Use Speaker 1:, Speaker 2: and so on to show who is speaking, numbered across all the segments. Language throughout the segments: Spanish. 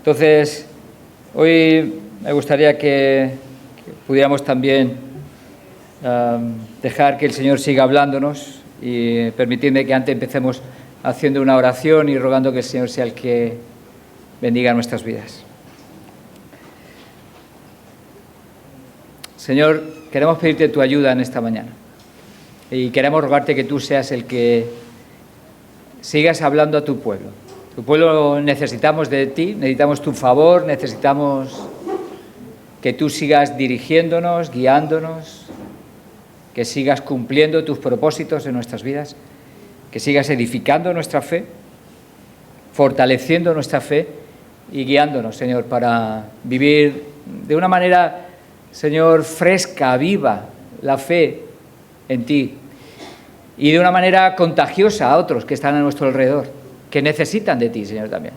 Speaker 1: Entonces, hoy me gustaría que pudiéramos también dejar que el Señor siga hablándonos y permitidme que antes empecemos haciendo una oración y rogando que el Señor sea el que bendiga nuestras vidas. Señor, queremos pedirte tu ayuda en esta mañana y queremos rogarte que tú seas el que sigas hablando a tu pueblo. Tu pueblo necesitamos de ti, necesitamos tu favor, necesitamos que tú sigas dirigiéndonos, guiándonos, que sigas cumpliendo tus propósitos en nuestras vidas, que sigas edificando nuestra fe, fortaleciendo nuestra fe y guiándonos, Señor, para vivir de una manera, Señor, fresca, viva, la fe en ti y de una manera contagiosa a otros que están a nuestro alrededor, que necesitan de ti, Señor, también.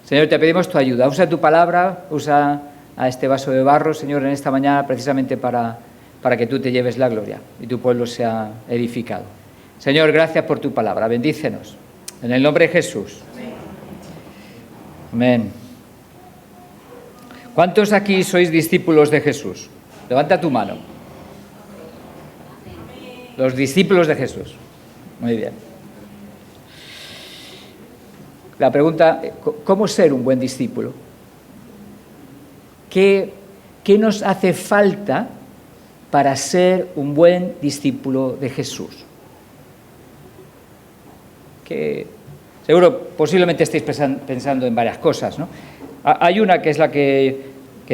Speaker 1: Señor, te pedimos tu ayuda. Usa tu palabra, usa a este vaso de barro, Señor, en esta mañana precisamente para que tú te lleves la gloria y tu pueblo sea edificado. Señor, gracias por tu palabra. Bendícenos. En el nombre de Jesús. Amén. ¿Cuántos aquí sois discípulos de Jesús? Levanta tu mano. Los discípulos de Jesús. Muy bien. La pregunta, ¿cómo ser un buen discípulo? ¿Qué nos hace falta para ser un buen discípulo de Jesús? Que seguro, posiblemente estéis pensando en varias cosas, ¿no? Hay una que es la que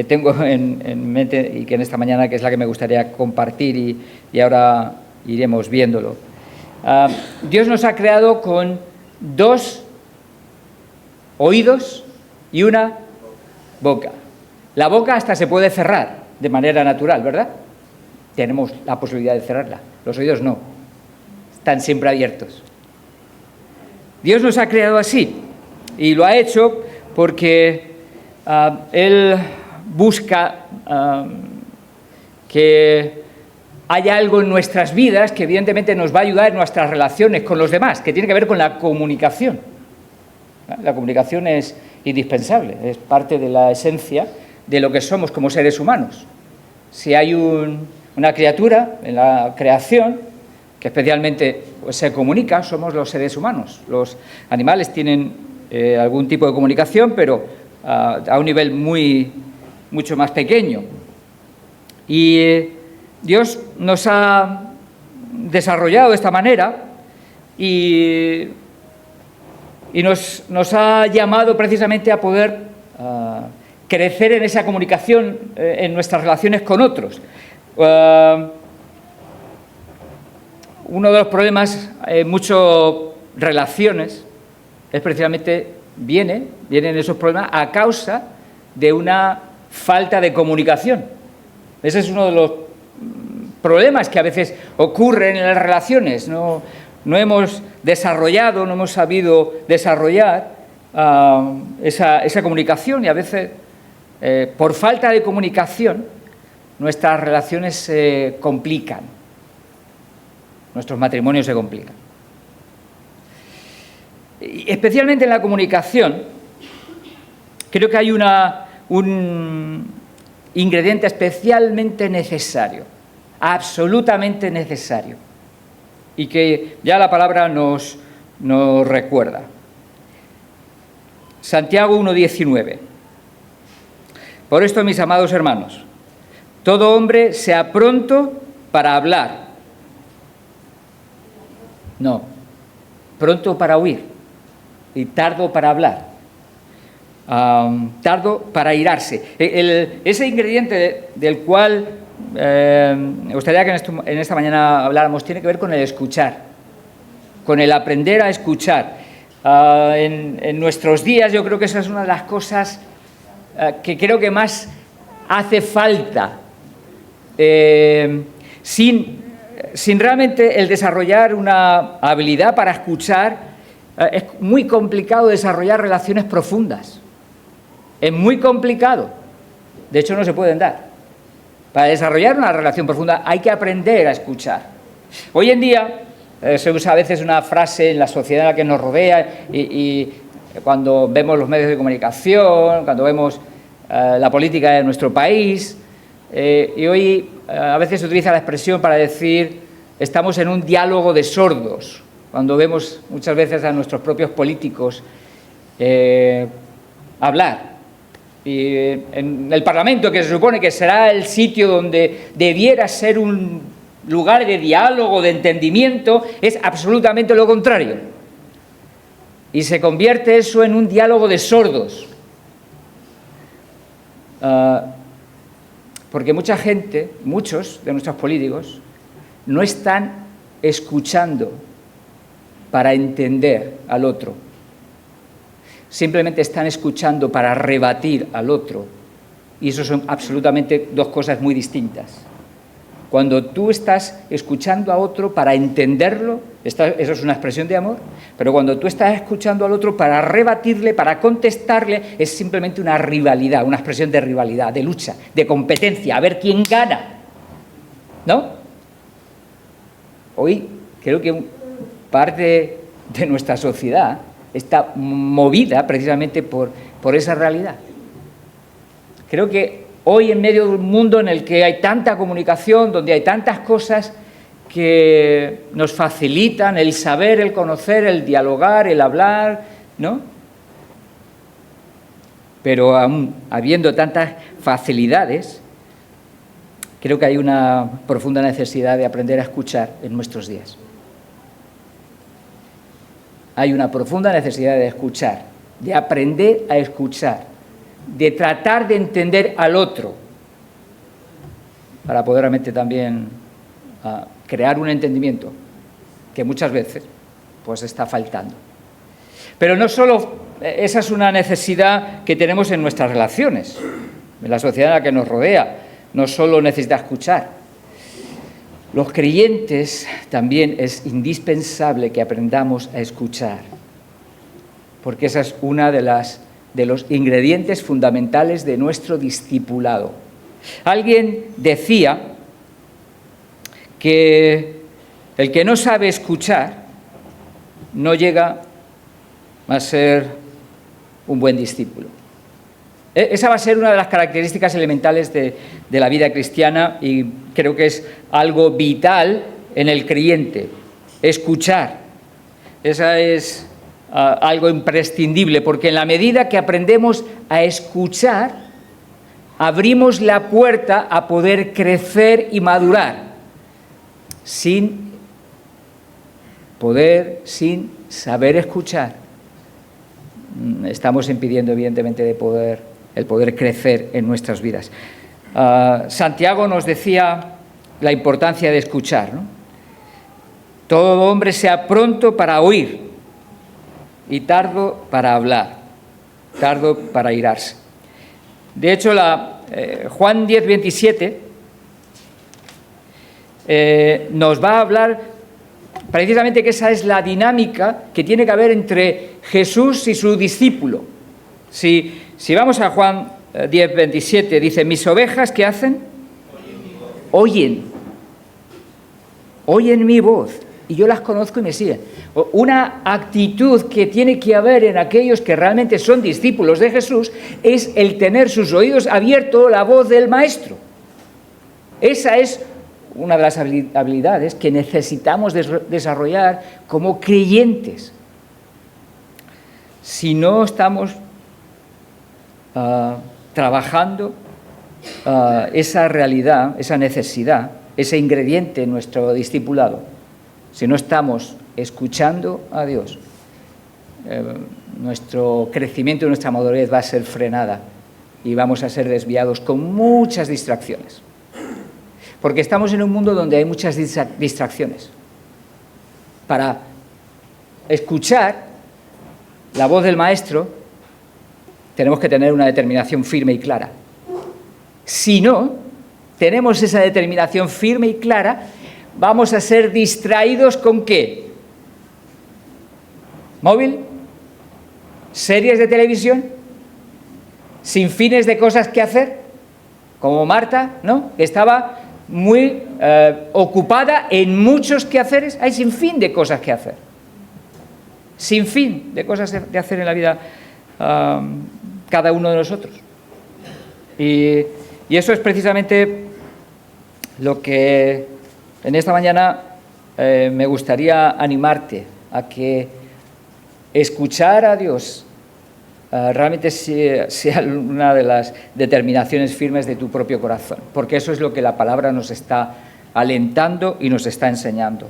Speaker 1: tengo en mente y que en esta mañana que es la que me gustaría compartir y ahora iremos viéndolo. Dios nos ha creado con 2 oídos y una boca. La boca hasta se puede cerrar de manera natural, ¿verdad? Tenemos la posibilidad de cerrarla. Los oídos no. Están siempre abiertos. Dios nos ha creado así y lo ha hecho porque Él busca que haya algo en nuestras vidas que evidentemente nos va a ayudar en nuestras relaciones con los demás, que tiene que ver con la comunicación. La comunicación es indispensable, es parte de la esencia de lo que somos como seres humanos. Si hay una criatura en la creación que especialmente se comunica, somos los seres humanos. Los animales tienen algún tipo de comunicación, pero a un nivel mucho más pequeño. Y Dios nos ha desarrollado de esta manera y nos ha llamado precisamente a poder crecer en esa comunicación en nuestras relaciones con otros. Uno de los problemas en muchas relaciones es precisamente vienen esos problemas a causa de una falta de comunicación. Ese es uno de los problemas que a veces ocurren en las relaciones. No hemos desarrollado, no hemos sabido desarrollar esa comunicación y a veces por falta de comunicación nuestras relaciones se complican, nuestros matrimonios se complican. Y especialmente en la comunicación, creo que hay un ingrediente especialmente necesario, absolutamente necesario, y que ya la palabra nos recuerda. Santiago 1:19. Por esto, mis amados hermanos, todo hombre sea pronto para hablar. No, pronto para oír y tardo para hablar. Tardo para airarse. Ese ingrediente del cual me gustaría que en esta mañana habláramos tiene que ver con el escuchar, con el aprender a escuchar. En nuestros días yo creo que esa es una de las cosas que creo que más hace falta. Sin realmente el desarrollar una habilidad para escuchar, es muy complicado desarrollar relaciones profundas. Es muy complicado. De hecho, no se pueden dar. Para desarrollar una relación profunda hay que aprender a escuchar. Hoy en día se usa a veces una frase en la sociedad en la que nos rodea y cuando vemos los medios de comunicación, cuando vemos la política de nuestro país, y hoy a veces se utiliza la expresión para decir estamos en un diálogo de sordos, cuando vemos muchas veces a nuestros propios políticos hablar. Y en el Parlamento, que se supone que será el sitio donde debiera ser un lugar de diálogo, de entendimiento, es absolutamente lo contrario. Y se convierte eso en un diálogo de sordos. Porque mucha gente, muchos de nuestros políticos, no están escuchando para entender al otro. Simplemente están escuchando para rebatir al otro. Y eso son absolutamente dos cosas muy distintas. Cuando tú estás escuchando a otro para entenderlo, eso es una expresión de amor, pero cuando tú estás escuchando al otro para rebatirle, para contestarle, es simplemente una rivalidad, una expresión de rivalidad, de lucha, de competencia, a ver quién gana, ¿no? Hoy creo que parte de nuestra sociedad está movida precisamente por esa realidad. Creo que hoy, en medio de un mundo en el que hay tanta comunicación, donde hay tantas cosas que nos facilitan el saber, el conocer, el dialogar, el hablar, ¿no? Pero aún habiendo tantas facilidades, creo que hay una profunda necesidad de aprender a escuchar en nuestros días. Hay una profunda necesidad de escuchar, de aprender a escuchar, de tratar de entender al otro, para poder realmente también crear un entendimiento que muchas veces pues está faltando. Pero no solo esa es una necesidad que tenemos en nuestras relaciones, en la sociedad en la que nos rodea, no solo necesita escuchar. Los creyentes también es indispensable que aprendamos a escuchar, porque esa es una de los ingredientes fundamentales de nuestro discipulado. Alguien decía que el que no sabe escuchar no llega a ser un buen discípulo. Esa va a ser una de las características elementales de la vida cristiana y creo que es algo vital en el creyente, escuchar. Esa es algo imprescindible, porque en la medida que aprendemos a escuchar, abrimos la puerta a poder crecer y madurar. Sin saber escuchar, estamos impidiendo evidentemente el poder crecer en nuestras vidas. Santiago nos decía la importancia de escuchar, ¿no? Todo hombre sea pronto para oír y tardo para hablar, tardo para irarse. De hecho, Juan 10:27 nos va a hablar precisamente que esa es la dinámica que tiene que haber entre Jesús y su discípulo. Si vamos a Juan 10:27, dice, mis ovejas, ¿qué hacen? Oyen mi voz y yo las conozco y me siguen. Una actitud que tiene que haber en aquellos que realmente son discípulos de Jesús es el tener sus oídos abiertos a la voz del Maestro. Esa es una de las habilidades que necesitamos desarrollar como creyentes. Si no estamos trabajando esa realidad, esa necesidad, ese ingrediente en nuestro discipulado, si no estamos escuchando a Dios, nuestro crecimiento y nuestra madurez va a ser frenada y vamos a ser desviados con muchas distracciones. Porque estamos en un mundo donde hay muchas distracciones. Para escuchar la voz del Maestro, tenemos que tener una determinación firme y clara. Si no tenemos esa determinación firme y clara, vamos a ser distraídos ¿con qué? ¿Móvil? ¿Series de televisión? ¿Sin fines de cosas que hacer? Como Marta, ¿no? Que estaba muy ocupada en muchos quehaceres. Hay sin fin de cosas que hacer. sin fin de cosas de hacer en la vida cada uno de nosotros. Y eso es precisamente lo que en esta mañana me gustaría animarte a que escuchar a Dios realmente sea una de las determinaciones firmes de tu propio corazón, porque eso es lo que la palabra nos está alentando y nos está enseñando.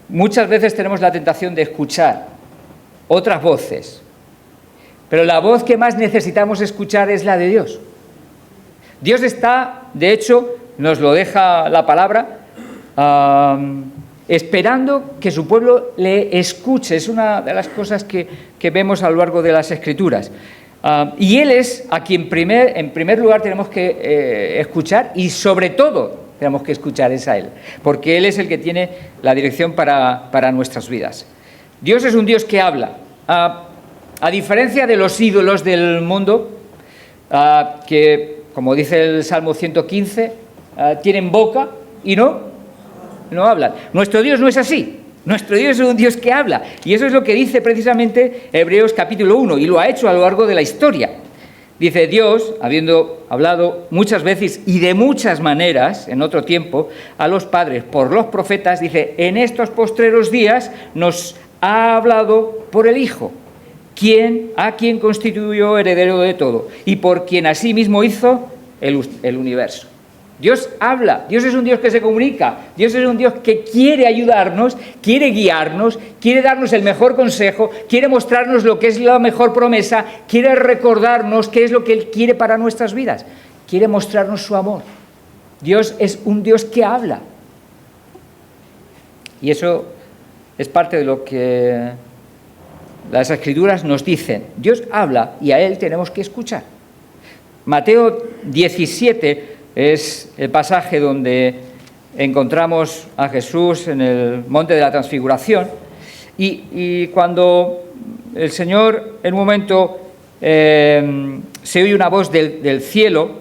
Speaker 1: Muchas veces tenemos la tentación de escuchar otras voces, pero la voz que más necesitamos escuchar es la de Dios. Dios está, de hecho, nos lo deja la palabra, esperando que su pueblo le escuche. Es una de las cosas que vemos a lo largo de las Escrituras. Y Él es a quien en primer lugar tenemos que escuchar, y sobre todo tenemos que escuchar es a Él, porque Él es el que tiene la dirección para nuestras vidas. Dios es un Dios que habla. A diferencia de los ídolos del mundo, que, como dice el Salmo 115, tienen boca y no hablan. Nuestro Dios no es así. Nuestro Dios es un Dios que habla. Y eso es lo que dice precisamente Hebreos capítulo 1, y lo ha hecho a lo largo de la historia. Dice: Dios, habiendo hablado muchas veces y de muchas maneras en otro tiempo a los padres por los profetas, dice: en estos postreros días nos ha hablado por el Hijo, a quien constituyó heredero de todo y por quien asimismo hizo el universo. Dios habla, Dios es un Dios que se comunica, Dios es un Dios que quiere ayudarnos, quiere guiarnos, quiere darnos el mejor consejo, quiere mostrarnos lo que es la mejor promesa, quiere recordarnos qué es lo que Él quiere para nuestras vidas, quiere mostrarnos su amor. Dios es un Dios que habla. Y eso es parte de lo que las Escrituras nos dicen. Dios habla y a Él tenemos que escuchar. Mateo 17 es el pasaje donde encontramos a Jesús en el monte de la Transfiguración, y cuando el Señor en un momento se oye una voz del cielo,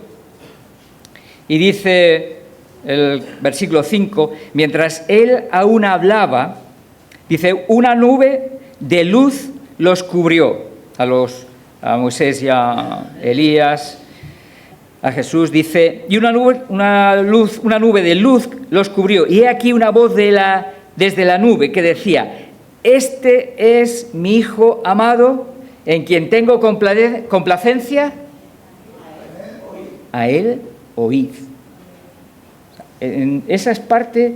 Speaker 1: y dice el versículo 5, mientras Él aún hablaba, dice: una nube de luz los cubrió, a Moisés y a Elías, a Jesús, dice, y una nube de luz los cubrió, y he aquí una voz desde la nube que decía: este es mi Hijo amado, en quien tengo complacencia, a Él oíd. Esa es parte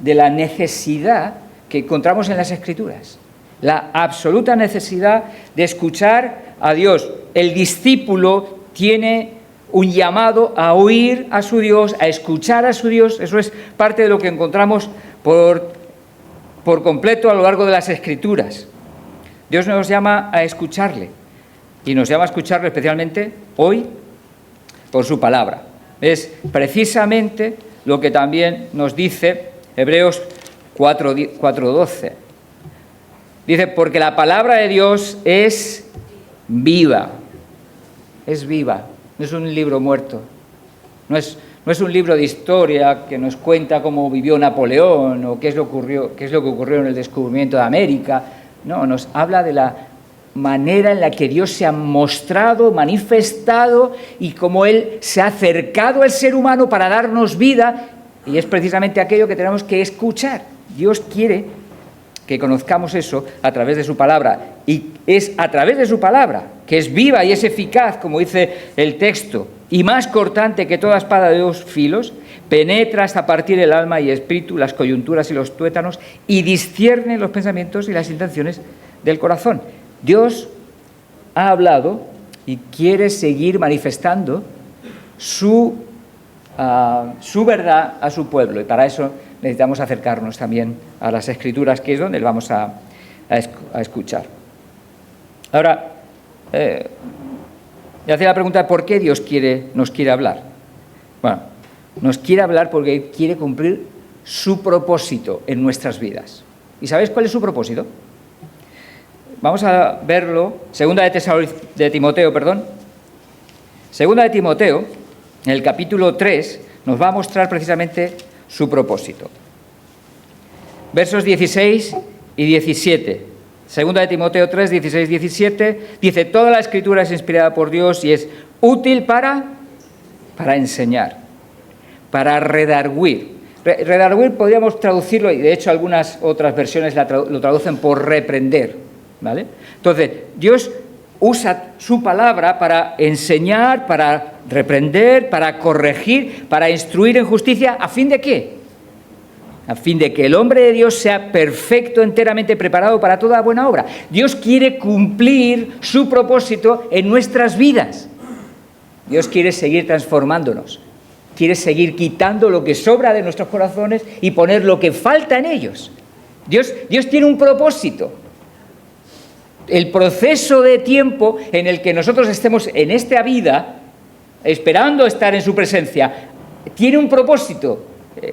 Speaker 1: de la necesidad que encontramos en las Escrituras, la absoluta necesidad de escuchar a Dios. El discípulo tiene un llamado a oír a su Dios, a escuchar a su Dios. Eso es parte de lo que encontramos por completo a lo largo de las Escrituras. Dios nos llama a escucharle, y nos llama a escucharle especialmente hoy por su palabra. Es precisamente lo que también nos dice Hebreos 4:12. Dice: porque la palabra de Dios es viva. Es viva. No es un libro muerto, no es un libro de historia que nos cuenta cómo vivió Napoleón o qué es lo que ocurrió en el descubrimiento de América. No, nos habla de la manera en la que Dios se ha mostrado, manifestado, y cómo Él se ha acercado al ser humano para darnos vida, y es precisamente aquello que tenemos que escuchar. Dios quiere que conozcamos eso a través de su palabra, y es a través de su palabra, que es viva y es eficaz, como dice el texto, y más cortante que toda espada de dos filos, penetra hasta partir el alma y espíritu, las coyunturas y los tuétanos, y discierne los pensamientos y las intenciones del corazón. Dios ha hablado y quiere seguir manifestando su verdad a su pueblo, y para eso necesitamos acercarnos también a las Escrituras, que es donde vamos a escuchar. Ahora, le hacía la pregunta: ¿por qué Dios nos quiere hablar? Bueno, nos quiere hablar porque quiere cumplir su propósito en nuestras vidas. ¿Y sabéis cuál es su propósito? Vamos a verlo, Segunda de Timoteo, en el capítulo 3, nos va a mostrar precisamente su propósito. Versos 16 y 17. Segunda de Timoteo 3, 16, 17, dice, toda la Escritura es inspirada por Dios y es útil para enseñar, para redarguir. Redarguir podríamos traducirlo, y de hecho algunas otras versiones lo traducen por reprender, ¿vale? Entonces, Dios usa su palabra para enseñar, para reprender, para corregir, para instruir en justicia, ¿a fin de qué? A fin de que el hombre de Dios sea perfecto, enteramente preparado para toda buena obra. Dios quiere cumplir su propósito en nuestras vidas. Dios quiere seguir transformándonos. Quiere seguir quitando lo que sobra de nuestros corazones y poner lo que falta en ellos. Dios tiene un propósito. El proceso de tiempo en el que nosotros estemos en esta vida, esperando estar en su presencia, tiene un propósito.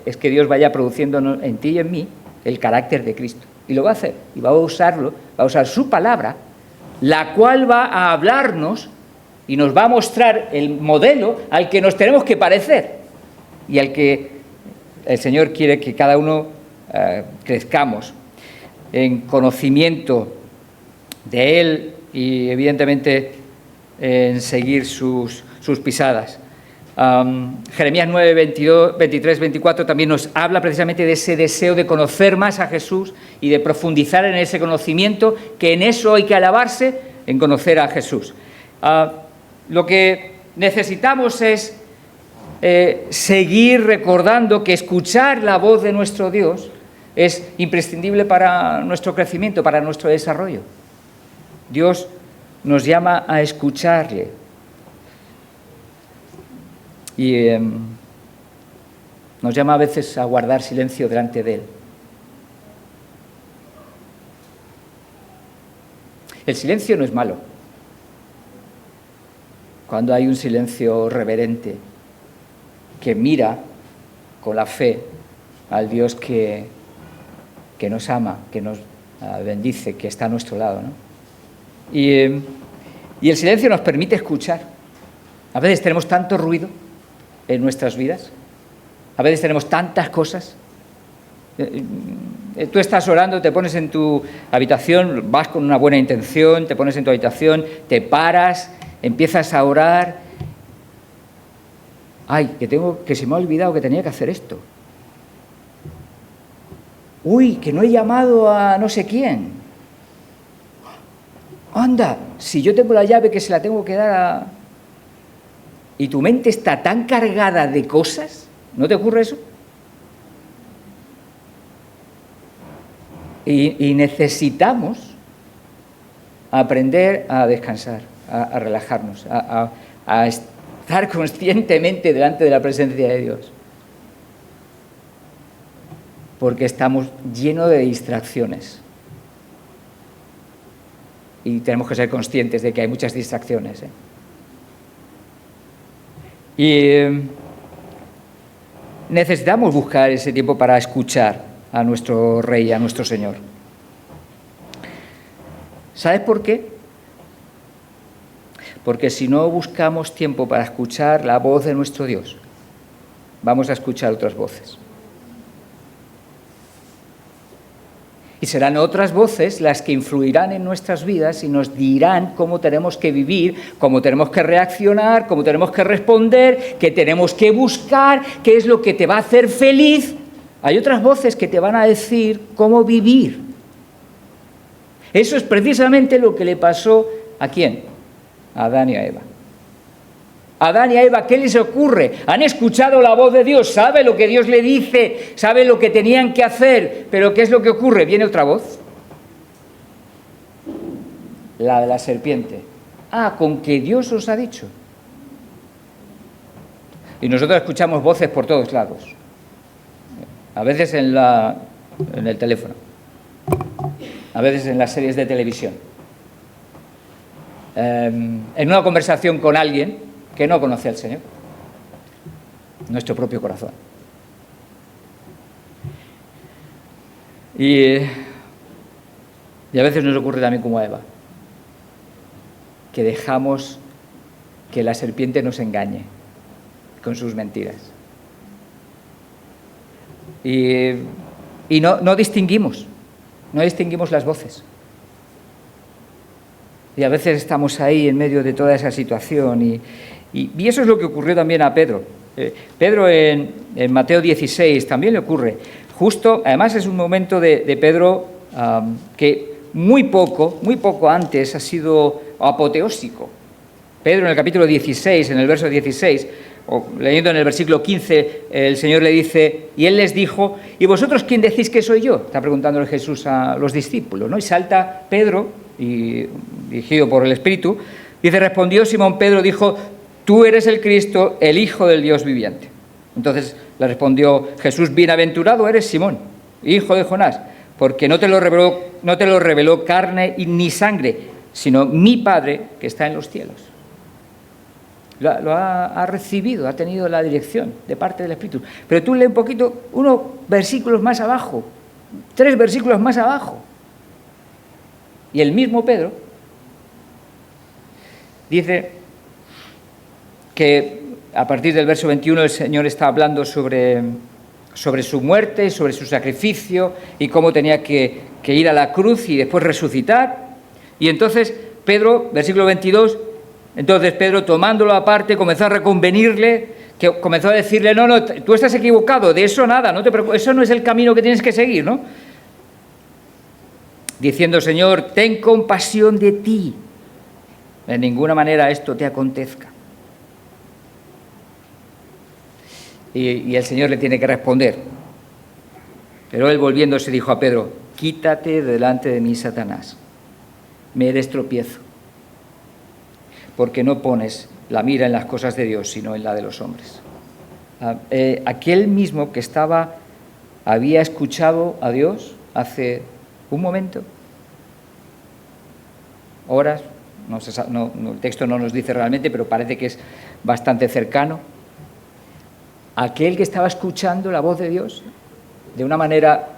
Speaker 1: Es que Dios vaya produciendo en ti y en mí el carácter de Cristo. Y lo va a hacer. Y va a usarlo, va a usar su palabra, la cual va a hablarnos y nos va a mostrar el modelo al que nos tenemos que parecer y al que el Señor quiere que cada uno crezcamos en conocimiento de Él y evidentemente en seguir sus pisadas. Jeremías 9, 23, 24 también nos habla precisamente de ese deseo de conocer más a Jesús y de profundizar en ese conocimiento, que en eso hay que alabarse, en conocer a Jesús. Lo que necesitamos es seguir recordando que escuchar la voz de nuestro Dios es imprescindible para nuestro crecimiento, para nuestro desarrollo. Dios nos llama a escucharle. Y nos llama a veces a guardar silencio delante de Él. El silencio no es malo. Cuando hay un silencio reverente que mira con la fe al Dios que nos ama, que nos bendice, que está a nuestro lado, ¿no? Y el silencio nos permite escuchar. A veces tenemos tanto ruido en nuestras vidas, a veces tenemos tantas cosas. Tú estás orando, te pones en tu habitación, vas con una buena intención, te pones en tu habitación, te paras, empiezas a orar. Ay, que se me ha olvidado que tenía que hacer esto. Uy, que no he llamado a no sé quién. Anda, si yo tengo la llave que se la tengo que dar a... Y tu mente está tan cargada de cosas, ¿no te ocurre eso? Y necesitamos aprender a descansar, a relajarnos, a estar conscientemente delante de la presencia de Dios. Porque estamos llenos de distracciones. Y tenemos que ser conscientes de que hay muchas distracciones, Y necesitamos buscar ese tiempo para escuchar a nuestro Rey, a nuestro Señor. ¿Sabes por qué? Porque si no buscamos tiempo para escuchar la voz de nuestro Dios, vamos a escuchar otras voces. Y serán otras voces las que influirán en nuestras vidas y nos dirán cómo tenemos que vivir, cómo tenemos que reaccionar, cómo tenemos que responder, qué tenemos que buscar, qué es lo que te va a hacer feliz. Hay otras voces que te van a decir cómo vivir. Eso es precisamente lo que le pasó ¿a quién? A Adán y a Eva. Adán y a Eva, ¿qué les ocurre? Han escuchado la voz de Dios, sabe lo que Dios le dice, sabe lo que tenían que hacer, pero ¿qué es lo que ocurre? Viene otra voz, la de la serpiente. Con que Dios os ha dicho. Y nosotros escuchamos voces por todos lados, a veces en el teléfono, a veces en las series de televisión, en una conversación con alguien que no conoce al Señor, nuestro propio corazón. Y a veces nos ocurre también como a Eva, que dejamos que la serpiente nos engañe con sus mentiras. Y no distinguimos. No distinguimos las voces. Y a veces estamos ahí en medio de toda esa situación. Y eso es lo que ocurrió también a Pedro. Pedro en Mateo 16 también le ocurre. Justo, además es un momento de Pedro que muy poco antes ha sido apoteósico. Pedro en el capítulo 16, en el verso 16, o leyendo en el versículo 15, el Señor le dice, y Él les dijo, ¿y vosotros quién decís que soy yo? Está preguntándole Jesús a los discípulos, ¿no? Y salta Pedro, y dirigido por el Espíritu, dice, respondió Simón Pedro, dijo, tú eres el Cristo, el Hijo del Dios viviente. Entonces le respondió Jesús, bienaventurado eres Simón, hijo de Jonás, porque no te lo reveló carne ni sangre, sino mi Padre que está en los cielos. Lo ha recibido, ha tenido la dirección de parte del Espíritu. Pero tú lee un poquito, unos versículos más abajo, 3 versículos más abajo. Y el mismo Pedro dice que a partir del verso 21 el Señor está hablando sobre su muerte, sobre su sacrificio y cómo tenía que ir a la cruz y después resucitar. Y entonces Pedro, versículo 22, entonces Pedro, tomándolo aparte, comenzó a reconvenirle, que comenzó a decirle, no, tú estás equivocado, de eso nada, no te preocupes, eso no es el camino que tienes que seguir, ¿no? Diciendo, Señor, ten compasión de ti, de ninguna manera esto te acontezca. Y el Señor le tiene que responder. Pero él volviéndose dijo a Pedro, quítate delante de mí, Satanás, me eres tropiezo, porque no pones la mira en las cosas de Dios, sino en la de los hombres. Aquel mismo que había escuchado a Dios hace un momento, horas, el texto no nos dice realmente, pero parece que es bastante cercano. Aquel que estaba escuchando la voz de Dios de una manera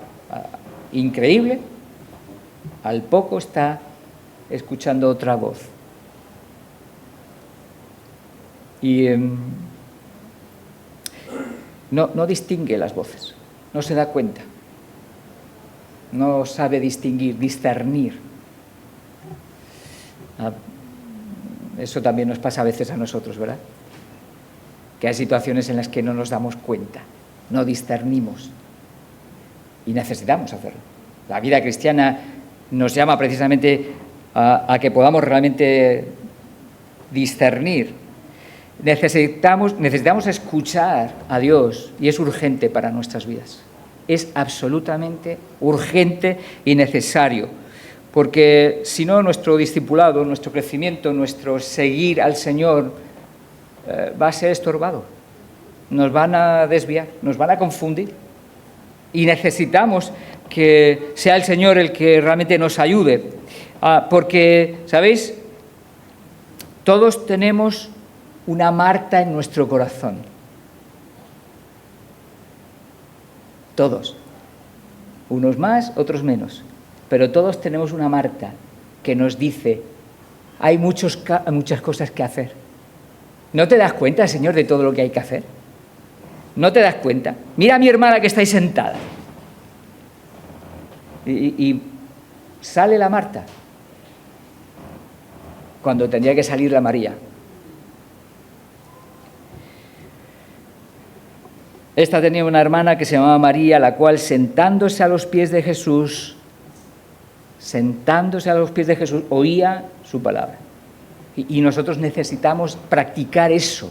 Speaker 1: increíble, al poco está escuchando otra voz. Y no distingue las voces, no se da cuenta, no sabe distinguir, discernir. Eso también nos pasa a veces a nosotros, ¿verdad? Que hay situaciones en las que no nos damos cuenta, no discernimos y necesitamos hacerlo. La vida cristiana nos llama precisamente a que podamos realmente discernir. Necesitamos escuchar a Dios y es urgente para nuestras vidas. Es absolutamente urgente y necesario, porque si no nuestro discipulado, nuestro crecimiento, nuestro seguir al Señor va a ser estorbado, nos van a desviar, nos van a confundir y necesitamos que sea el Señor el que realmente nos ayude, porque, ¿sabéis? Todos tenemos una Marta en nuestro corazón, todos, unos más, otros menos, pero todos tenemos una Marta que nos dice, hay muchas cosas que hacer. ¿No te das cuenta, Señor, de todo lo que hay que hacer? ¿No te das cuenta? Mira a mi hermana que está ahí sentada. Y sale la Marta cuando tendría que salir la María. Esta tenía una hermana que se llamaba María, la cual sentándose a los pies de Jesús, oía su palabra. Y nosotros necesitamos practicar eso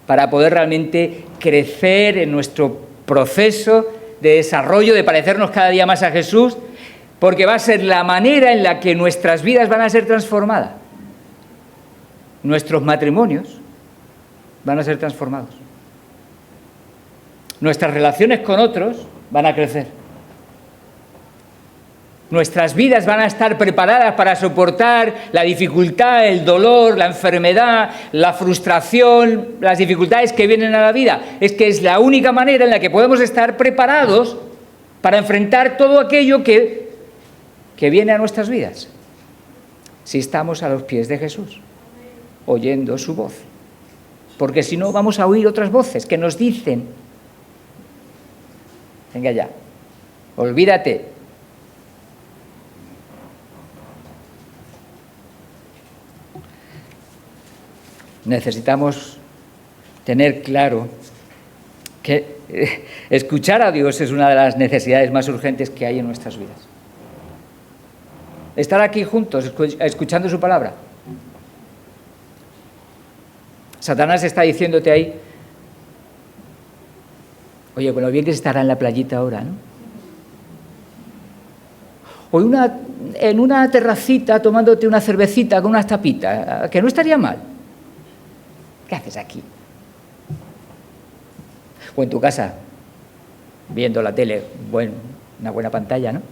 Speaker 1: para poder realmente crecer en nuestro proceso de desarrollo, de parecernos cada día más a Jesús, porque va a ser la manera en la que nuestras vidas van a ser transformadas. Nuestros matrimonios van a ser transformados. Nuestras relaciones con otros van a crecer. Nuestras vidas van a estar preparadas para soportar la dificultad, el dolor, la enfermedad, la frustración, las dificultades que vienen a la vida. Es que es la única manera en la que podemos estar preparados para enfrentar todo aquello que viene a nuestras vidas. Si estamos a los pies de Jesús, oyendo su voz. Porque si no, vamos a oír otras voces que nos dicen, venga ya, olvídate. necesitamos tener claro que escuchar a Dios es una de las necesidades más urgentes que hay en nuestras vidas. Estar aquí juntos, escuchando su palabra. Satanás está diciéndote ahí, oye, con lo bien que se estará en la playita ahora, ¿no? O en una terracita tomándote una cervecita con unas tapitas, que no estaría mal. ¿Qué haces aquí? O en tu casa, viendo la tele, bueno, una buena pantalla, ¿no?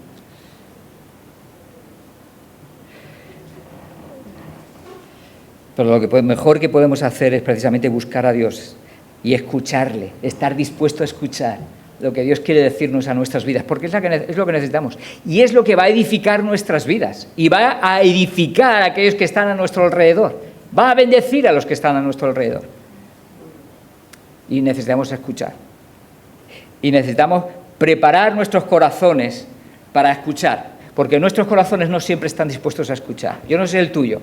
Speaker 1: Pero lo que mejor que podemos hacer es precisamente buscar a Dios y escucharle, estar dispuesto a escuchar lo que Dios quiere decirnos a nuestras vidas, porque es lo que necesitamos. Y es lo que va a edificar nuestras vidas y va a edificar a aquellos que están a nuestro alrededor. Va a bendecir a los que están a nuestro alrededor. Y necesitamos escuchar. Y necesitamos preparar nuestros corazones para escuchar, porque nuestros corazones no siempre están dispuestos a escuchar. Yo no sé el tuyo,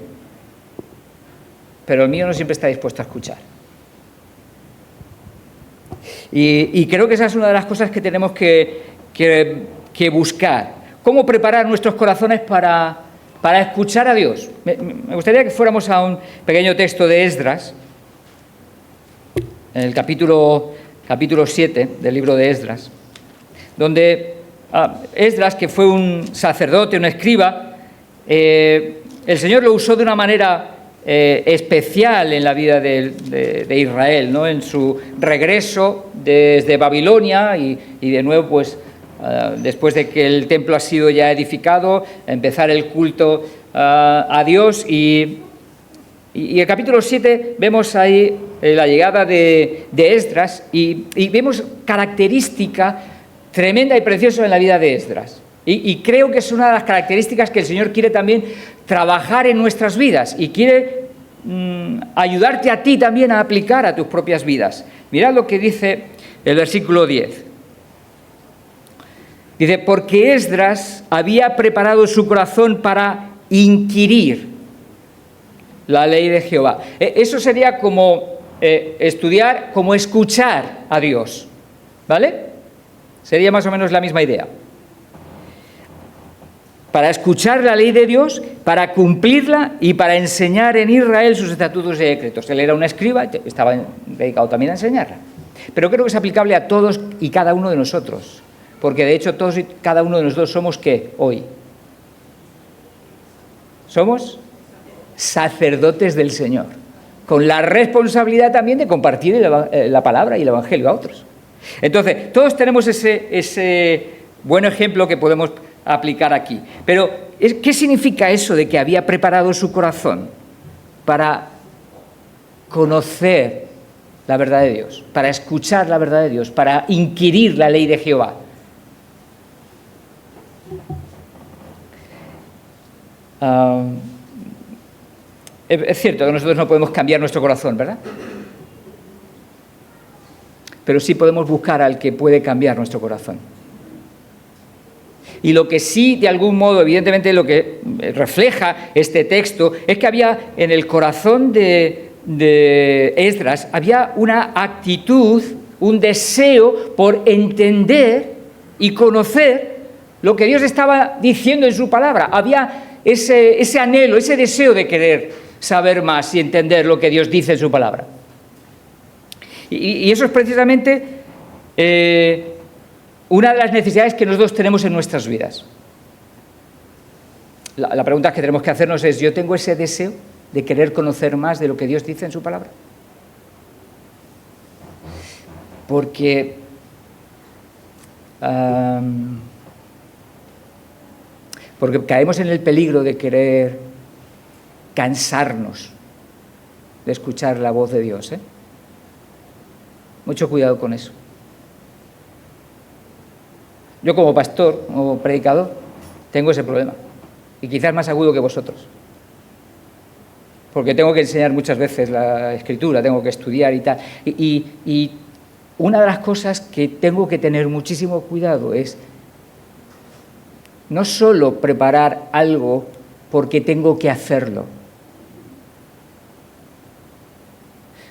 Speaker 1: pero el mío no siempre está dispuesto a escuchar. Y creo que esa es una de las cosas que tenemos que buscar. ¿Cómo preparar nuestros corazones para escuchar a Dios? Me gustaría que fuéramos a un pequeño texto de Esdras, en el capítulo 7 del libro de Esdras, donde Esdras, que fue un sacerdote, un escriba, el Señor lo usó de una manera especial en la vida de Israel, ¿no? En su regreso desde Babilonia y de nuevo, pues, después de que el templo ha sido ya edificado, empezar el culto a Dios. Y el capítulo 7 vemos ahí la llegada de Esdras y vemos característica tremenda y preciosa en la vida de Esdras. Y creo que es una de las características que el Señor quiere también trabajar en nuestras vidas y quiere ayudarte a ti también a aplicar a tus propias vidas. Mirad lo que dice el versículo 10. Dice, porque Esdras había preparado su corazón para inquirir la ley de Jehová. Eso sería como estudiar, como escuchar a Dios, ¿vale? Sería más o menos la misma idea. Para escuchar la ley de Dios, para cumplirla y para enseñar en Israel sus estatutos y decretos. Él era un escriba y estaba dedicado también a enseñarla. Pero creo que es aplicable a todos y cada uno de nosotros, porque de hecho todos y cada uno de nosotros somos ¿qué hoy? Somos sacerdotes del Señor, con la responsabilidad también de compartir la palabra y el Evangelio a otros. Entonces, todos tenemos ese buen ejemplo que podemos aplicar aquí. Pero, ¿qué significa eso de que había preparado su corazón para conocer la verdad de Dios, para escuchar la verdad de Dios, para inquirir la ley de Jehová? Es cierto que nosotros no podemos cambiar nuestro corazón, ¿verdad? Pero sí podemos buscar al que puede cambiar nuestro corazón. Y lo que sí, de algún modo, evidentemente lo que refleja este texto, es que había en el corazón de Esdras, había una actitud, un deseo por entender y conocer lo que Dios estaba diciendo en su palabra. Había ese anhelo, ese deseo de querer saber más y entender lo que Dios dice en su palabra. Y eso es precisamente una de las necesidades que nosotros tenemos en nuestras vidas. La pregunta que tenemos que hacernos es, ¿yo tengo ese deseo de querer conocer más de lo que Dios dice en su palabra? Porque caemos en el peligro de querer cansarnos de escuchar la voz de Dios, ¿eh? Mucho cuidado con eso. Yo como pastor, como predicador, tengo ese problema. Y quizás más agudo que vosotros. Porque tengo que enseñar muchas veces la Escritura, tengo que estudiar y tal. Y una de las cosas que tengo que tener muchísimo cuidado es no solo preparar algo porque tengo que hacerlo,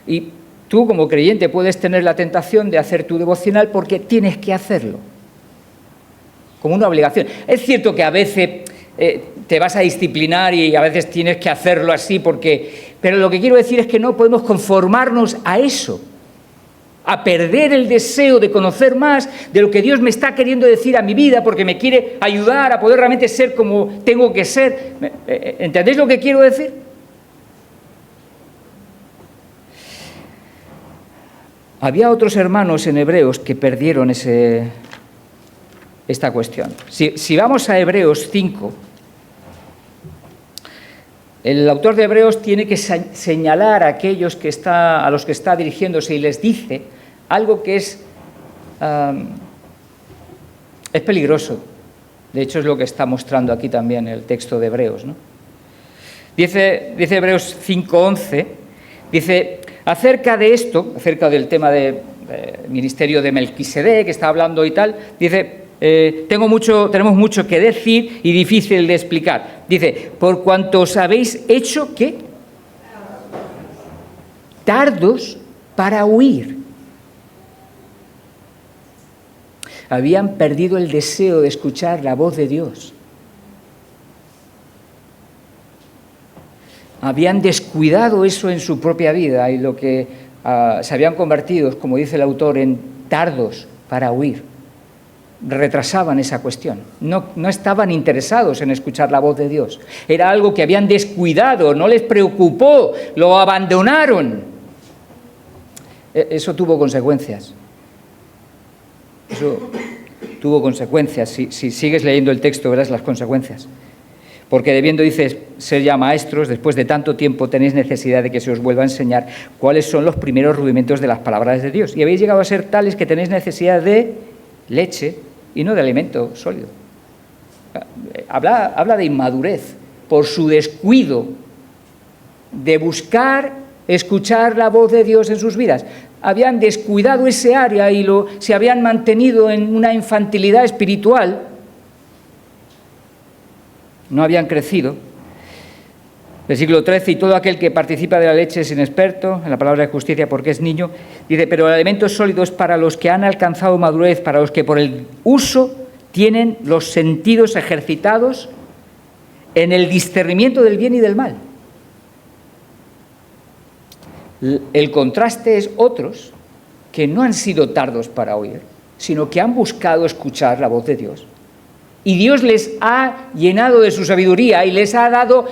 Speaker 1: Y tú, como creyente, puedes tener la tentación de hacer tu devocional porque tienes que hacerlo, como una obligación. Es cierto que a veces te vas a disciplinar y a veces tienes que hacerlo así, pero lo que quiero decir es que no podemos conformarnos a eso, a perder el deseo de conocer más de lo que Dios me está queriendo decir a mi vida, porque me quiere ayudar a poder realmente ser como tengo que ser. ¿Entendéis lo que quiero decir? Había otros hermanos en Hebreos que perdieron esta cuestión. Si vamos a Hebreos 5, el autor de Hebreos tiene que señalar a aquellos a los que está dirigiéndose y les dice algo que es peligroso. De hecho, es lo que está mostrando aquí también el texto de Hebreos, ¿no? Dice Hebreos 5:11, dice, acerca de esto, acerca del tema del ministerio de Melquisedec, que está hablando y tal, dice, tenemos mucho que decir y difícil de explicar. Dice, por cuanto os habéis hecho, ¿qué? Tardos para huir. Habían perdido el deseo de escuchar la voz de Dios. Habían descuidado eso en su propia vida y lo que se habían convertido, como dice el autor, en tardos para huir. Retrasaban esa cuestión. No estaban interesados en escuchar la voz de Dios. Era algo que habían descuidado, no les preocupó, lo abandonaron. Eso tuvo consecuencias. Eso tuvo consecuencias. Si sigues leyendo el texto verás las consecuencias. Porque debiendo, dice, ser ya maestros, después de tanto tiempo tenéis necesidad de que se os vuelva a enseñar cuáles son los primeros rudimentos de las palabras de Dios. Y habéis llegado a ser tales que tenéis necesidad de leche y no de alimento sólido. Habla de inmadurez por su descuido de buscar escuchar la voz de Dios en sus vidas. Habían descuidado ese área y se habían mantenido en una infantilidad espiritual. No habían crecido. Versículo 13, y todo aquel que participa de la leche es inexperto en la palabra de justicia porque es niño. Dice, pero el alimento sólido es para los que han alcanzado madurez, para los que por el uso tienen los sentidos ejercitados en el discernimiento del bien y del mal. El contraste es otros que no han sido tardos para oír, sino que han buscado escuchar la voz de Dios. Y Dios les ha llenado de su sabiduría y les ha dado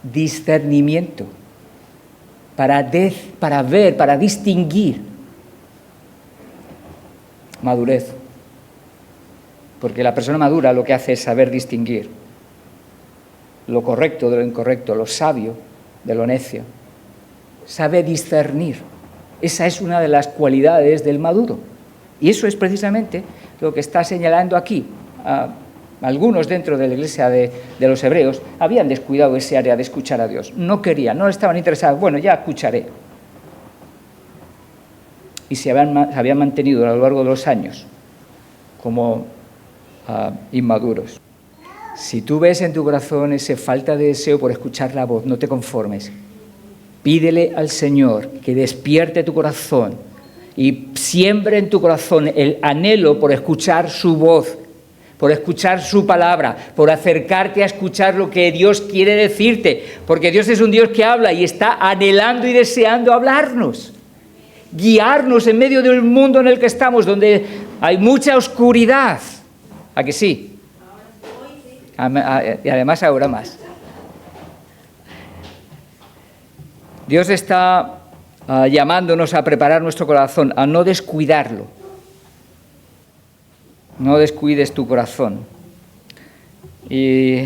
Speaker 1: discernimiento para ver, para distinguir. Madurez. Porque la persona madura lo que hace es saber distinguir lo correcto de lo incorrecto, lo sabio de lo necio. Sabe discernir. Esa es una de las cualidades del maduro. Y eso es precisamente lo que está señalando aquí. Algunos dentro de la iglesia de los hebreos habían descuidado ese área de escuchar a Dios. No querían, no estaban interesados. Bueno, ya escucharé. Y se habían mantenido a lo largo de los años como inmaduros. Si tú ves en tu corazón esa falta de deseo por escuchar la voz, no te conformes. Pídele al Señor que despierte tu corazón y siembre en tu corazón el anhelo por escuchar su voz, por escuchar su palabra, por acercarte a escuchar lo que Dios quiere decirte, porque Dios es un Dios que habla y está anhelando y deseando hablarnos, guiarnos en medio del mundo en el que estamos, donde hay mucha oscuridad. ¿A que sí? Y además ahora más. Dios está llamándonos a preparar nuestro corazón, a no descuidarlo. No descuides tu corazón y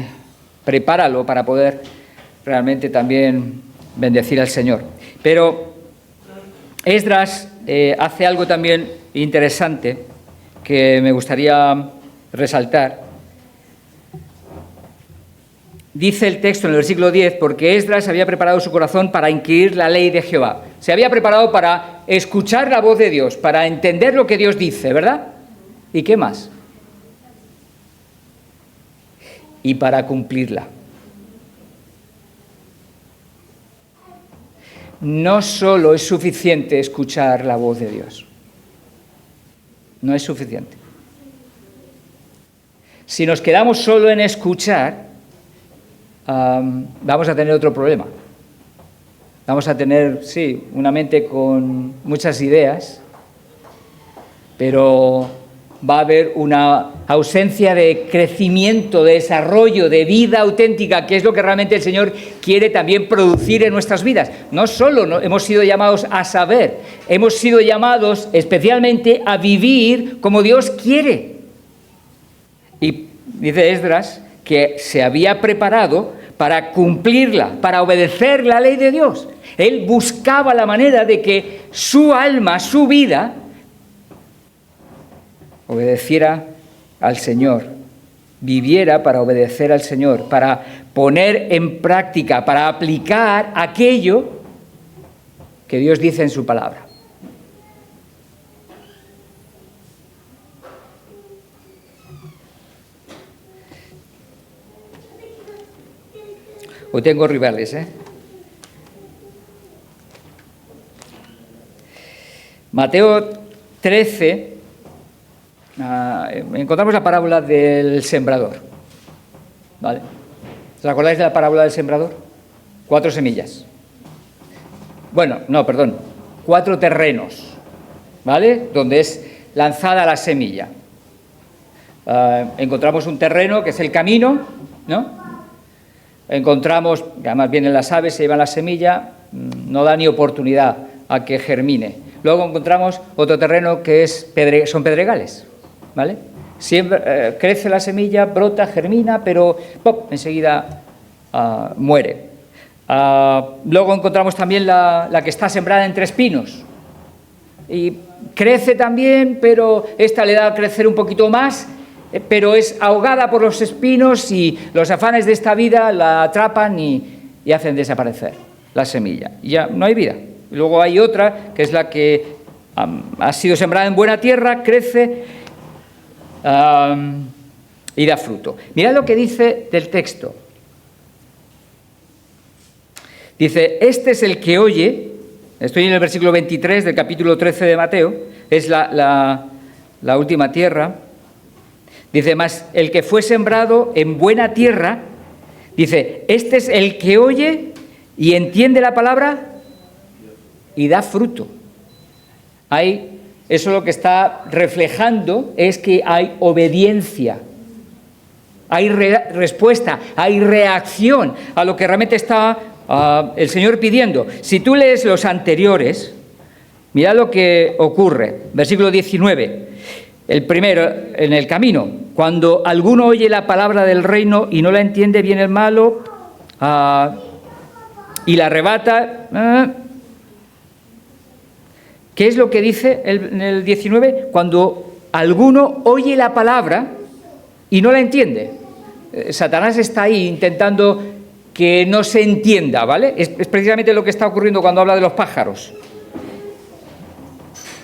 Speaker 1: prepáralo para poder realmente también bendecir al Señor. Pero Esdras hace algo también interesante que me gustaría resaltar. Dice el texto en el versículo 10, porque Esdras había preparado su corazón para inquirir la ley de Jehová. Se había preparado para escuchar la voz de Dios, para entender lo que Dios dice, ¿verdad? ¿Y qué más? Y para cumplirla. no solo es suficiente escuchar la voz de Dios. No es suficiente. Si nos quedamos solo en escuchar, vamos a tener otro problema. Vamos a tener, sí, una mente con muchas ideas, pero va a haber una ausencia de crecimiento, de desarrollo, de vida auténtica, que es lo que realmente el Señor quiere también producir en nuestras vidas. No solo hemos sido llamados a saber, hemos sido llamados especialmente a vivir como Dios quiere. Y dice Esdras que se había preparado para cumplirla, para obedecer la ley de Dios. Él buscaba la manera de que su alma, su vida, obedeciera al Señor, viviera para obedecer al Señor, para poner en práctica, para aplicar aquello que Dios dice en su palabra. Hoy tengo rivales, Mateo 13, encontramos la parábola del sembrador. ¿Vale? ¿Os acordáis de la parábola del sembrador? 4 semillas. Bueno, no, perdón. 4 terrenos, ¿vale? Donde es lanzada la semilla. Encontramos un terreno que es el camino, ¿no? Encontramos, que además vienen las aves, se llevan la semilla, no da ni oportunidad a que germine. Luego encontramos otro terreno que son pedregales, ¿vale? Siempre crece la semilla, brota, germina, pero ¡pop!, enseguida muere. Luego encontramos también la que está sembrada entre espinos. Y crece también, pero esta le da a crecer un poquito más, pero es ahogada por los espinos y los afanes de esta vida la atrapan y hacen desaparecer la semilla. Y ya no hay vida. Luego hay otra, que es la que ha sido sembrada en buena tierra, crece y da fruto. Mirad lo que dice del texto. Dice, este es el que oye, estoy en el versículo 23 del capítulo 13 de Mateo, es la última tierra. Dice, más el que fue sembrado en buena tierra, dice, este es el que oye y entiende la palabra y da fruto. Eso lo que está reflejando es que hay obediencia, hay respuesta, hay reacción a lo que realmente está el Señor pidiendo. Si tú lees los anteriores, mira lo que ocurre. Versículo 19, el primero, en el camino. Cuando alguno oye la palabra del reino y no la entiende, viene el malo y la arrebata. ¿Qué es lo que dice en el 19? Cuando alguno oye la palabra y no la entiende. Satanás está ahí intentando que no se entienda, ¿vale? Es precisamente lo que está ocurriendo cuando habla de los pájaros.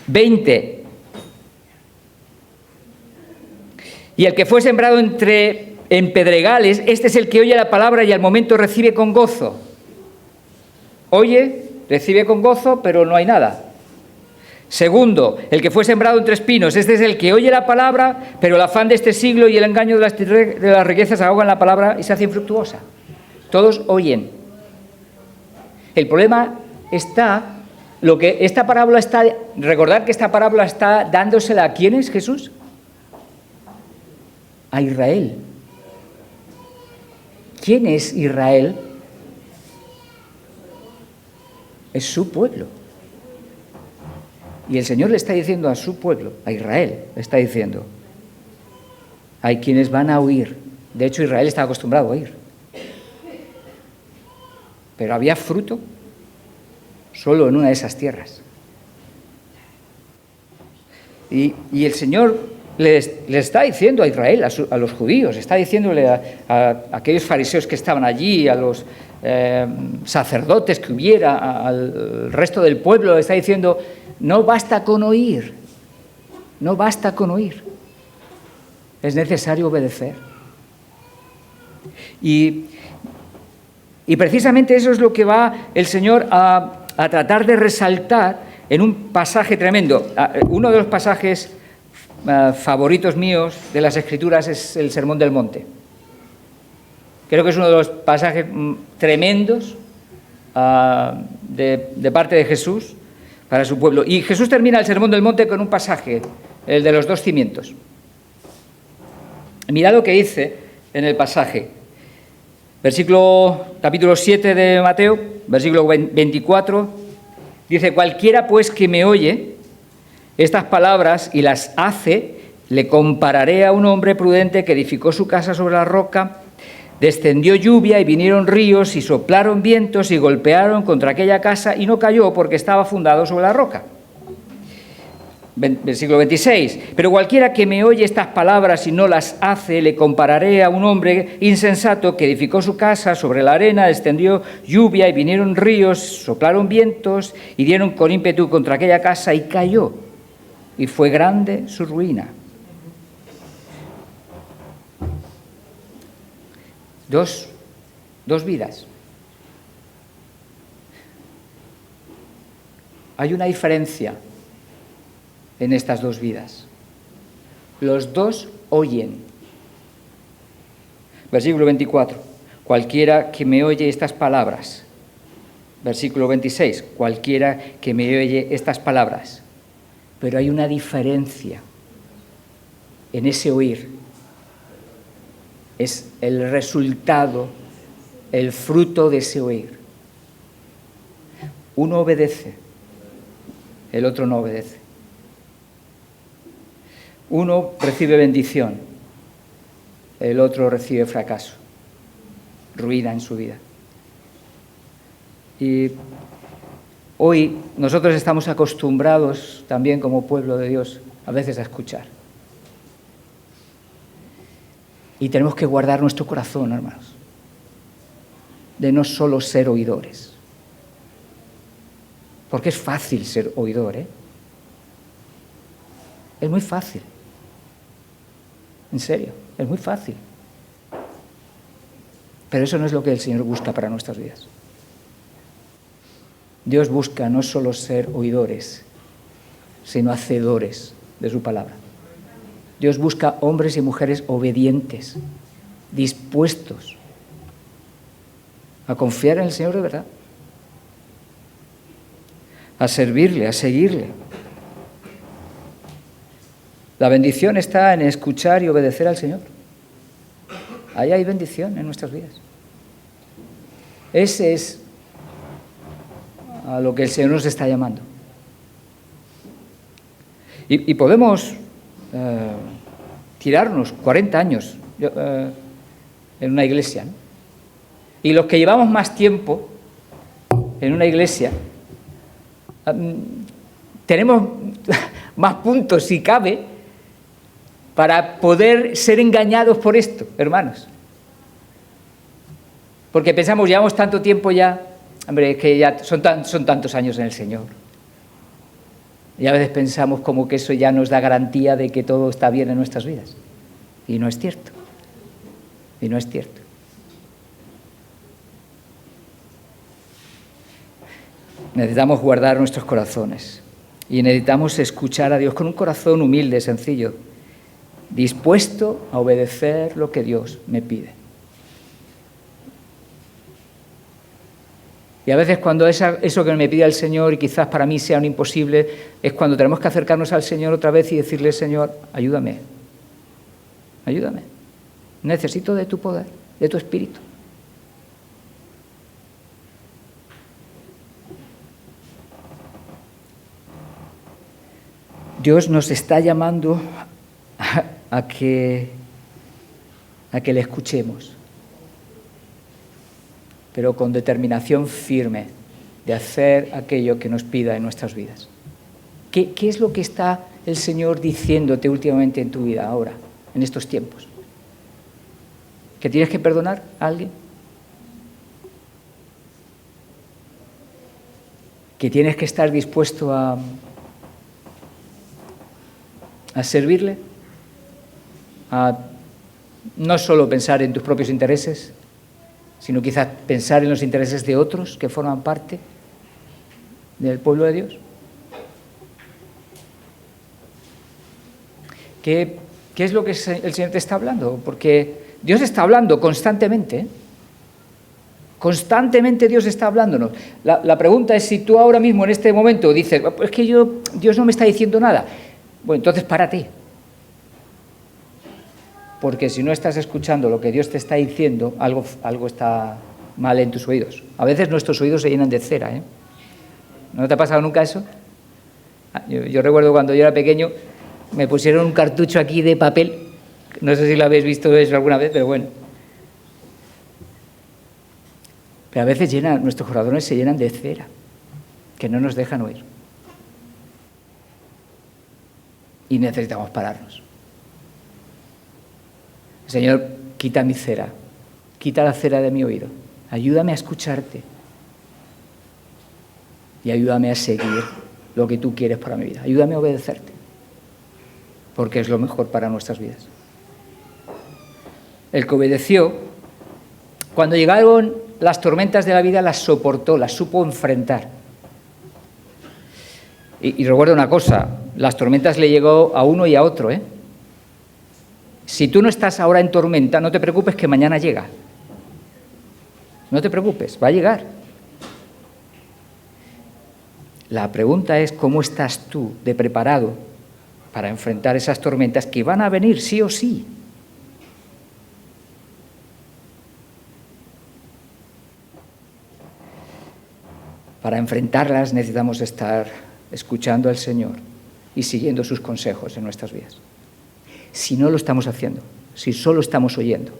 Speaker 1: 20. Y el que fue sembrado en pedregales, este es el que oye la palabra y al momento recibe con gozo. Oye, recibe con gozo, pero no hay nada. Segundo, el que fue sembrado entre espinos, este es el que oye la palabra, pero el afán de este siglo y el engaño de las riquezas ahogan la palabra y se hace infructuosa. Todos oyen. El problema está, recordad que esta parábola está dándosela ¿a quién es Jesús? A Israel. ¿Quién es Israel? Es su pueblo. Y el Señor le está diciendo a su pueblo, a Israel, le está diciendo, hay quienes van a huir. De hecho, Israel está acostumbrado a huir. Pero había fruto solo en una de esas tierras. Y el Señor le está diciendo a Israel, a los judíos, está diciéndole a aquellos fariseos que estaban allí, a los sacerdotes que hubiera, al resto del pueblo, le está diciendo, no basta con oír, no basta con oír, es necesario obedecer. Y precisamente eso es lo que va el Señor a a tratar de resaltar en un pasaje tremendo. Uno de los pasajes favoritos míos de las Escrituras es el Sermón del Monte. Creo que es uno de los pasajes tremendos de parte de Jesús para su pueblo. Y Jesús termina el Sermón del Monte con un pasaje, el de los 2 cimientos. Mirad lo que dice en el pasaje. Capítulo 7 de Mateo, versículo 24, dice: cualquiera pues que me oye estas palabras y las hace, le compararé a un hombre prudente que edificó su casa sobre la roca. Descendió lluvia y vinieron ríos y soplaron vientos y golpearon contra aquella casa y no cayó porque estaba fundado sobre la roca. Versículo 26. Pero cualquiera que me oye estas palabras y no las hace, le compararé a un hombre insensato que edificó su casa sobre la arena, descendió lluvia y vinieron ríos, soplaron vientos y dieron con ímpetu contra aquella casa y cayó. Y fue grande su ruina. Dos vidas. Hay una diferencia en estas 2 vidas. Los 2 oyen. Versículo 24. Cualquiera que me oye estas palabras. Versículo 26. Cualquiera que me oye estas palabras. Pero hay una diferencia en ese oír. Es el resultado, el fruto de ese oír. Uno obedece, el otro no obedece. Uno recibe bendición, el otro recibe fracaso, ruina en su vida. Y hoy nosotros estamos acostumbrados también como pueblo de Dios a veces a escuchar. Y tenemos que guardar nuestro corazón, hermanos, de no solo ser oidores. Porque es fácil ser oidor, ¿eh? Es muy fácil. En serio, es muy fácil. Pero eso no es lo que el Señor busca para nuestras vidas. Dios busca no solo ser oidores, sino hacedores de su palabra. Dios busca hombres y mujeres obedientes, dispuestos a confiar en el Señor de verdad, a servirle, a seguirle. La bendición está en escuchar y obedecer al Señor. Ahí hay bendición en nuestras vidas. Ese es a lo que el Señor nos está llamando. Y podemos tirarnos 40 años en una iglesia, ¿no? Y los que llevamos más tiempo en una iglesia, tenemos más puntos, si cabe, para poder ser engañados por esto, hermanos. Porque pensamos, llevamos tanto tiempo ya, hombre, es que ya son tantos años en el Señor. Y a veces pensamos como que eso ya nos da garantía de que todo está bien en nuestras vidas. Y no es cierto. Y no es cierto. Necesitamos guardar nuestros corazones. Y necesitamos escuchar a Dios con un corazón humilde, sencillo, dispuesto a obedecer lo que Dios me pide. Y a veces cuando eso que me pide el Señor, y quizás para mí sea un imposible, es cuando tenemos que acercarnos al Señor otra vez y decirle: Señor, ayúdame, ayúdame. Necesito de tu poder, de tu Espíritu. Dios nos está llamando a que le escuchemos, pero con determinación firme de hacer aquello que nos pida en nuestras vidas. ¿Qué es lo que está el Señor diciéndote últimamente en tu vida ahora, en estos tiempos? ¿Que tienes que perdonar a alguien? ¿Que tienes que estar dispuesto a servirle? A no solo pensar en tus propios intereses, sino quizás pensar en los intereses de otros que forman parte del pueblo de Dios? ¿Qué es lo que el Señor te está hablando? Porque Dios está hablando constantemente, ¿eh? Constantemente Dios está hablándonos. La pregunta es si tú ahora mismo, en este momento, dices, es que Dios no me está diciendo nada. Bueno, entonces párate. Porque si no estás escuchando lo que Dios te está diciendo, algo está mal en tus oídos. A veces nuestros oídos se llenan de cera, ¿eh? ¿No te ha pasado nunca eso? Yo recuerdo cuando yo era pequeño, me pusieron un cartucho aquí de papel. No sé si lo habéis visto eso alguna vez, pero bueno. Pero a veces nuestros corazones se llenan de cera, que no nos dejan oír. Y necesitamos pararnos. Señor, quita mi cera, quita la cera de mi oído. Ayúdame a escucharte. Y ayúdame a seguir lo que tú quieres para mi vida. Ayúdame a obedecerte, porque es lo mejor para nuestras vidas. El que obedeció, cuando llegaron las tormentas de la vida, las soportó, las supo enfrentar. Y recuerda una cosa, las tormentas le llegó a uno y a otro, ¿eh? Si tú no estás ahora en tormenta, no te preocupes que mañana llega. No te preocupes, va a llegar. La pregunta es cómo estás tú de preparado para enfrentar esas tormentas que van a venir sí o sí. Para enfrentarlas necesitamos estar escuchando al Señor y siguiendo sus consejos en nuestras vidas. Si no lo estamos haciendo, si solo estamos oyendo,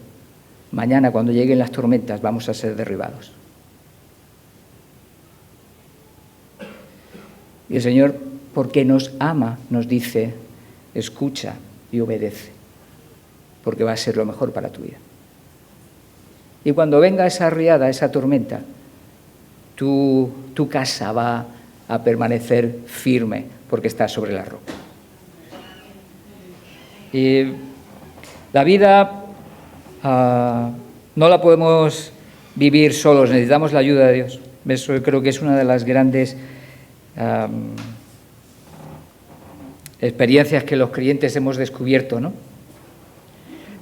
Speaker 1: mañana cuando lleguen las tormentas vamos a ser derribados. Y el Señor, porque nos ama, nos dice, escucha y obedece, porque va a ser lo mejor para tu vida. Y cuando venga esa riada, esa tormenta, tu casa va a permanecer firme porque está sobre la roca. Y la vida no la podemos vivir solos, necesitamos la ayuda de Dios. Eso creo que es una de las grandes experiencias que los creyentes hemos descubierto, ¿no?,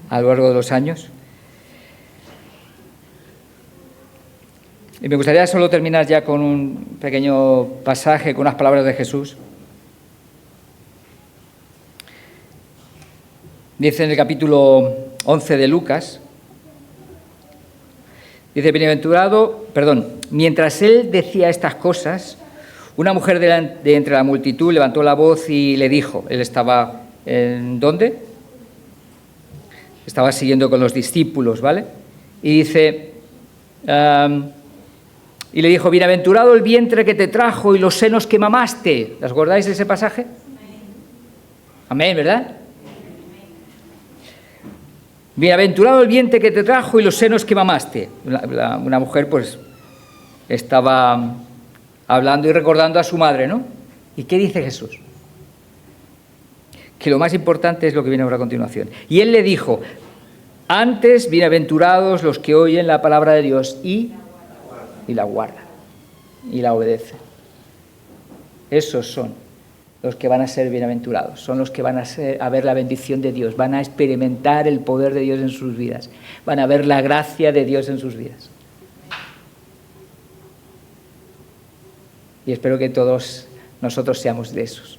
Speaker 1: a lo largo de los años. Y me gustaría solo terminar ya con un pequeño pasaje, con unas palabras de Jesús. Dice en el capítulo 11 de Lucas, dice, mientras él decía estas cosas, una mujer de entre la multitud levantó la voz y le dijo, él estaba, ¿en dónde? Estaba siguiendo con los discípulos, ¿vale? Y dice, y le dijo, bienaventurado el vientre que te trajo y los senos que mamaste. ¿Os acordáis de ese pasaje? Amén, ¿verdad? Bienaventurado el vientre que te trajo y los senos que mamaste. Una mujer pues estaba hablando y recordando a su madre, ¿no? ¿Y qué dice Jesús? Que lo más importante es lo que viene ahora a continuación. Y él le dijo, antes bienaventurados los que oyen la palabra de Dios y la guardan y la obedecen. Esos son los que van a ser bienaventurados, son los que van a ver la bendición de Dios, van a experimentar el poder de Dios en sus vidas, van a ver la gracia de Dios en sus vidas. Y espero que todos nosotros seamos de esos,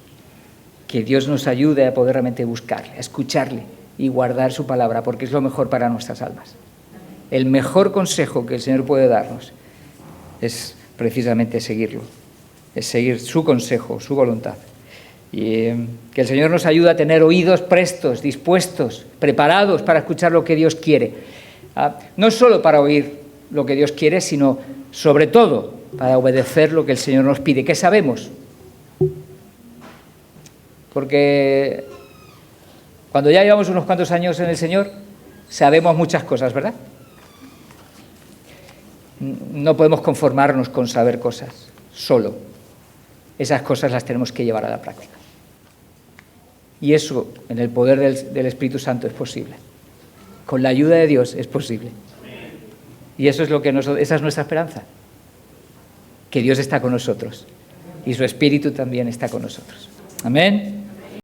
Speaker 1: que Dios nos ayude a poder realmente buscarle, a escucharle y guardar su palabra, porque es lo mejor para nuestras almas. El mejor consejo que el Señor puede darnos es precisamente seguirlo, es seguir su consejo, su voluntad. Y que el Señor nos ayude a tener oídos prestos, dispuestos, preparados para escuchar lo que Dios quiere. No solo para oír lo que Dios quiere, sino sobre todo para obedecer lo que el Señor nos pide. ¿Qué sabemos? Porque cuando ya llevamos unos cuantos años en el Señor, sabemos muchas cosas, ¿verdad? No podemos conformarnos con saber cosas solo. Esas cosas las tenemos que llevar a la práctica. Y eso, en el poder del Espíritu Santo, es posible. Con la ayuda de Dios es posible. Y eso es esa es nuestra esperanza. Que Dios está con nosotros y su Espíritu también está con nosotros. Amén.